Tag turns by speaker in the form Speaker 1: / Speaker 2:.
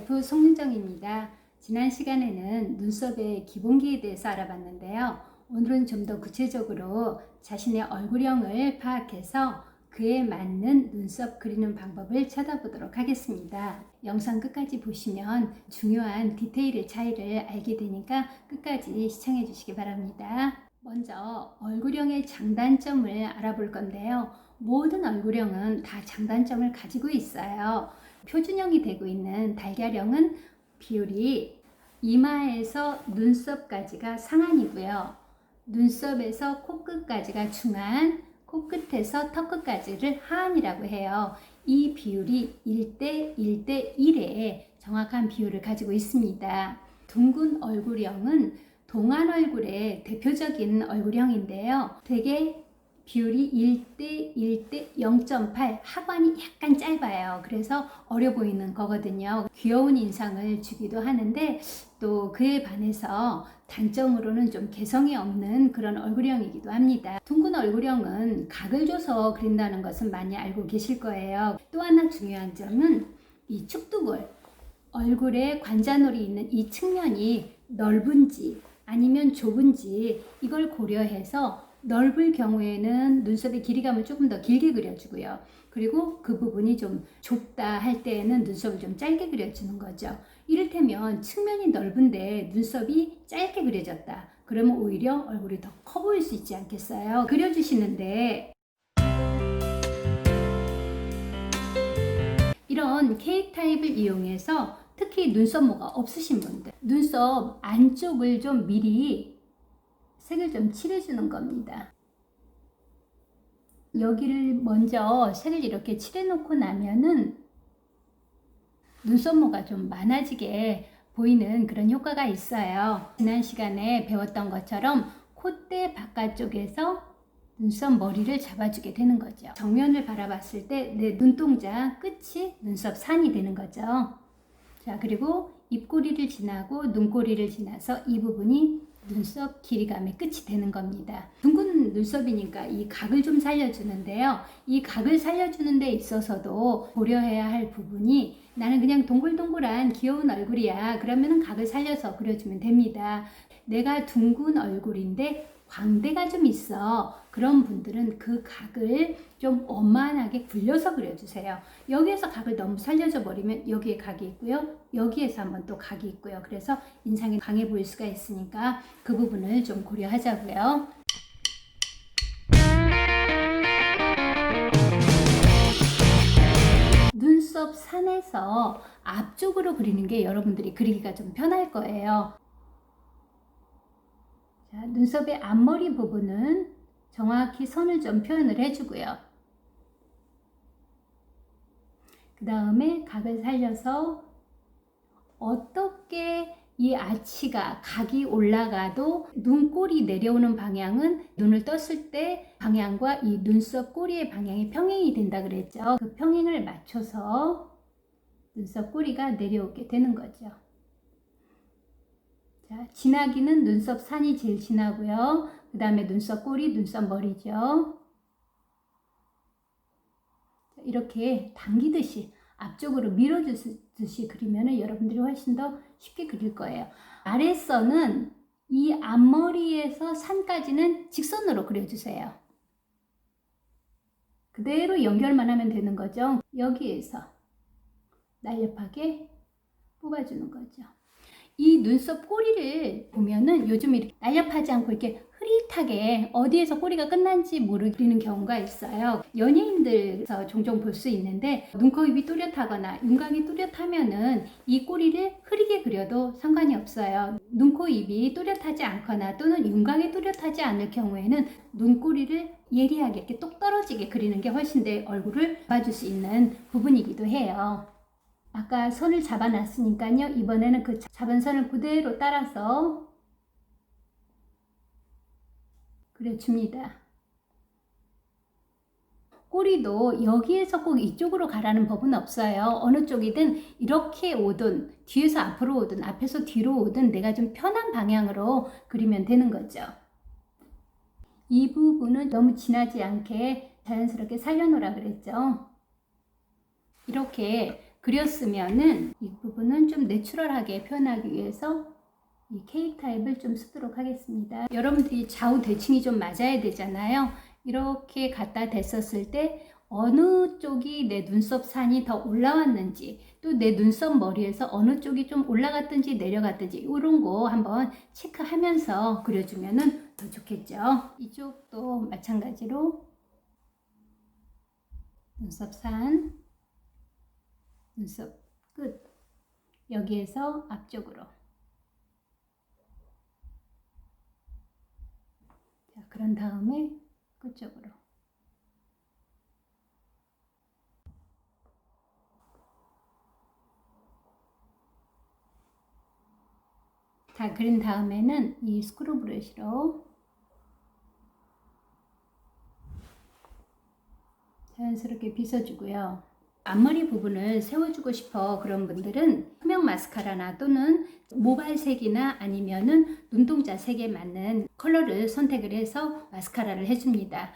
Speaker 1: 셀프 송윤정입니다. 지난 시간에는 눈썹의 기본기에 대해서 알아봤는데요. 오늘은 좀 더 구체적으로 자신의 얼굴형을 파악해서 그에 맞는 눈썹 그리는 방법을 찾아보도록 하겠습니다. 영상 끝까지 보시면 중요한 디테일의 차이를 알게 되니까 끝까지 시청해 주시기 바랍니다. 먼저 얼굴형의 장단점을 알아볼 건데요. 모든 얼굴형은 다 장단점을 가지고 있어요. 표준형이 되고 있는 달걀형은 비율이 이마에서 눈썹까지가 상한이고요. 눈썹에서 코끝까지가 중한, 코끝에서 턱끝까지를 하한이라고 해요. 이 비율이 1대 1대 1의 정확한 비율을 가지고 있습니다. 둥근 얼굴형은 동안 얼굴의 대표적인 얼굴형인데요. 되게 비율이 1대 1대 0.8, 하관이 약간 짧아요. 그래서 어려 보이는 거거든요. 귀여운 인상을 주기도 하는데 또 그에 반해서 단점으로는 좀 개성이 없는 그런 얼굴형이기도 합니다. 둥근 얼굴형은 각을 줘서 그린다는 것은 많이 알고 계실 거예요. 또 하나 중요한 점은 이 축두골, 얼굴에 관자놀이 있는 이 측면이 넓은지 아니면 좁은지 이걸 고려해서 넓을 경우에는 눈썹의 길이감을 조금 더 길게 그려주고요. 그리고 그 부분이 좀 좁다 할 때에는 눈썹을 좀 짧게 그려주는 거죠. 이를테면 측면이 넓은데 눈썹이 짧게 그려졌다. 그러면 오히려 얼굴이 더 커 보일 수 있지 않겠어요? 그려주시는데 이런 케이크 타입을 이용해서 특히 눈썹모가 없으신 분들, 눈썹 안쪽을 좀 미리 색을 좀 칠해주는 겁니다. 여기를 먼저 색을 이렇게 칠해놓고 나면은 눈썹모가 좀 많아지게 보이는 그런 효과가 있어요. 지난 시간에 배웠던 것처럼 콧대 바깥쪽에서 눈썹 머리를 잡아주게 되는 거죠. 정면을 바라봤을 때 내 눈동자 끝이 눈썹 산이 되는 거죠. 자, 그리고 입꼬리를 지나고 눈꼬리를 지나서 이 부분이 눈썹 길이감의 끝이 되는 겁니다. 둥근 눈썹이니까 이 각을 좀 살려주는데요. 이 각을 살려주는 데 있어서도 고려해야 할 부분이 나는 그냥 동글동글한 귀여운 얼굴이야. 그러면 각을 살려서 그려주면 됩니다. 내가 둥근 얼굴인데 광대가 좀 있어. 그런 분들은 그 각을 좀 원만하게 굴려서 그려주세요. 여기에서 각을 너무 살려줘 버리면 여기에 각이 있고요. 여기에서 한번 또 각이 있고요. 그래서 인상이 강해 보일 수가 있으니까 그 부분을 좀 고려하자고요. 눈썹 산에서 앞쪽으로 그리는 게 여러분들이 그리기가 좀 편할 거예요. 자, 눈썹의 앞머리 부분은 정확히 선을 좀 표현을 해주고요. 그 다음에 각을 살려서 어떻게 이 아치가 각이 올라가도 눈꼬리 내려오는 방향은 눈을 떴을 때 방향과 이 눈썹 꼬리의 방향이 평행이 된다 그랬죠. 그 평행을 맞춰서 눈썹 꼬리가 내려오게 되는 거죠. 자, 진하기는 눈썹 산이 제일 진하고요. 그 다음에 눈썹 꼬리, 눈썹 머리죠. 이렇게 당기듯이 앞쪽으로 밀어주듯이 그리면 여러분들이 훨씬 더 쉽게 그릴 거예요. 아랫선은 이 앞머리에서 산까지는 직선으로 그려주세요. 그대로 연결만 하면 되는 거죠. 여기에서 날렵하게 뽑아주는 거죠. 이 눈썹 꼬리를 보면은 요즘 이렇게 날렵하지 않고 이렇게 흐릿하게 어디에서 꼬리가 끝난지 모르는 경우가 있어요. 연예인들에서 종종 볼 수 있는데 눈, 코, 입이 뚜렷하거나 윤곽이 뚜렷하면은 이 꼬리를 흐리게 그려도 상관이 없어요. 눈, 코, 입이 뚜렷하지 않거나 또는 윤곽이 뚜렷하지 않을 경우에는 눈꼬리를 예리하게 이렇게 똑 떨어지게 그리는 게 훨씬 더 얼굴을 봐줄 수 있는 부분이기도 해요. 아까 선을 잡아놨으니까요. 이번에는 그 잡은 선을 그대로 따라서 그려줍니다. 꼬리도 여기에서 꼭 이쪽으로 가라는 법은 없어요. 어느 쪽이든 이렇게 오든 뒤에서 앞으로 오든 앞에서 뒤로 오든 내가 좀 편한 방향으로 그리면 되는 거죠. 이 부분은 너무 진하지 않게 자연스럽게 살려놓으라 그랬죠. 이렇게 그렸으면은 이 부분은 좀 내추럴하게 표현하기 위해서 이 케이크 타입을 좀 쓰도록 하겠습니다. 여러분들이 좌우 대칭이 좀 맞아야 되잖아요. 이렇게 갖다 댔었을 때 어느 쪽이 내 눈썹 산이 더 올라왔는지, 또 내 눈썹 머리에서 어느 쪽이 좀 올라갔든지 내려갔든지 이런 거 한번 체크하면서 그려주면은 더 좋겠죠. 이쪽도 마찬가지로 눈썹 산, 눈썹 끝, 여기에서 앞쪽으로. 자, 그런 다음에 끝쪽으로. 다 그린 다음에는 이 스크루 브러쉬로 자연스럽게 빗어주고요. 앞머리 부분을 세워주고 싶어 그런 분들은 투명 마스카라나 또는 모발색이나 아니면은 눈동자 색에 맞는 컬러를 선택을 해서 마스카라를 해줍니다.